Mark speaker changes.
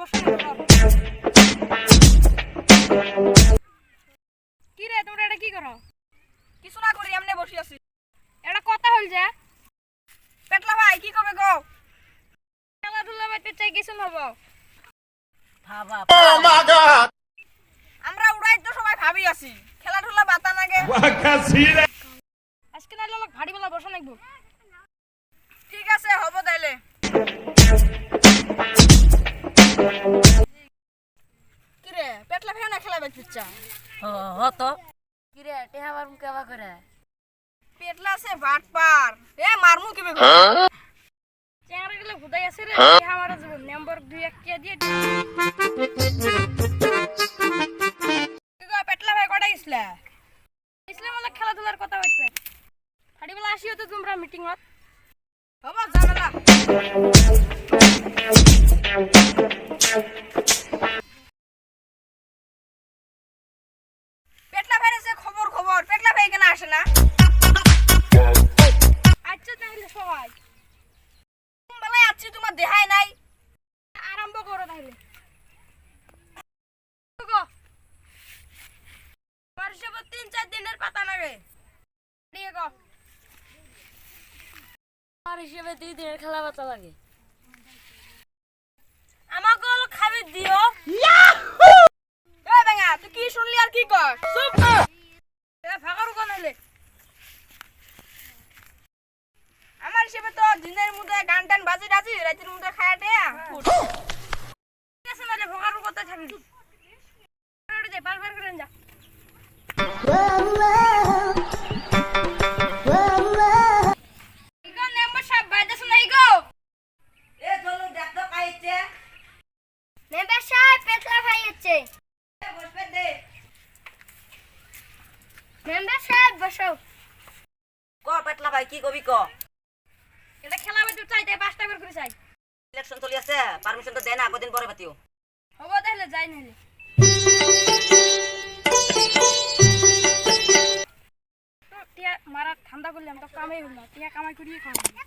Speaker 1: বসে কি রে তোমরা এটা কি করো?
Speaker 2: কিছু না করি এমনি বসে আছি।
Speaker 1: এটা কথা হল যে
Speaker 2: পেটলা ভাই কি করবে গো?
Speaker 1: খেলাধুলা করতে চাই কিছু হব
Speaker 2: আমরা উড়াই তো সবাই ভাবি আছি খেলাধুলা বাতা নাগে।
Speaker 1: আজকে না লোক ভারী বেলা বসা নাকবো।
Speaker 2: ঠিক আছে হবো তাইলে। কিরে পেটলা ভাই না খেলা বেচছা?
Speaker 3: হতো কিরে টেহা মারমু কেবা করে
Speaker 2: পেটলা আছে বাট পার এ মারমু কিবে গো?
Speaker 1: চেংড়া গুলো হুদাই আছে রে আমার জীবন নাম্বার 2 1 কে দিয়ে
Speaker 2: কি গো পেটলা ভাই কটা গিসলা?
Speaker 1: ইসলাম ওলা খেলাধুলার কথা হইছে ভারী বেলা আসিও তো তোমরা মিটিং হত
Speaker 2: হবো ঝামেলা। পেটলা ভাইয়ের যে খবর পেটলা ভাই কেন আসে না?
Speaker 1: আচ্ছা তাহলে সবাই
Speaker 2: বেলায় আছি তোমার দেখাই নাই।
Speaker 1: আরম্ভ করো তাহলে গো
Speaker 2: বারিশে 3-4 দিনের পাতা লাগে।
Speaker 1: দিয়ে গো
Speaker 3: আর হিসেবে 2 দিনের খেলা বাতা লাগে
Speaker 2: আমাকে হলো খাবি দিও। এ বেঙ্গা তুই কি শুনলি আর কি কর? চুপ
Speaker 1: এ ফাঁকারু কোন হইলে
Speaker 2: আমার হিসেবে তো দিনের মধ্যে গান টান বাজি রাজি রাতের মধ্যে খায়া দেয়া।
Speaker 1: ঠিক আছে না রে ফাঁকারু কথা থাকি ওরে দে বার বার করে যা ইগো নাম্বার সব বাইদা শুনাই গো
Speaker 2: এ চলো দেখতো কাইছে।
Speaker 1: মেম্বার সাহেব পেটলা ভাই হচ্ছে
Speaker 2: এ বসবে দে।
Speaker 1: মেম্বার সাহেব বসো
Speaker 3: ক পেটলা ভাই কি কবি ক
Speaker 1: এটা খেলা বাজু চাইতে 5টা করে চাই
Speaker 3: ইলেকশন চলি আছে পারমিশন তো দেয় না কদিন পরে পাতিও
Speaker 1: হবো তাহলে যাই নাহলে টিয়া মারা ঠান্ডা করলাম তো কামাই হল না টিয়া কামাই করিয়ে খাওয়া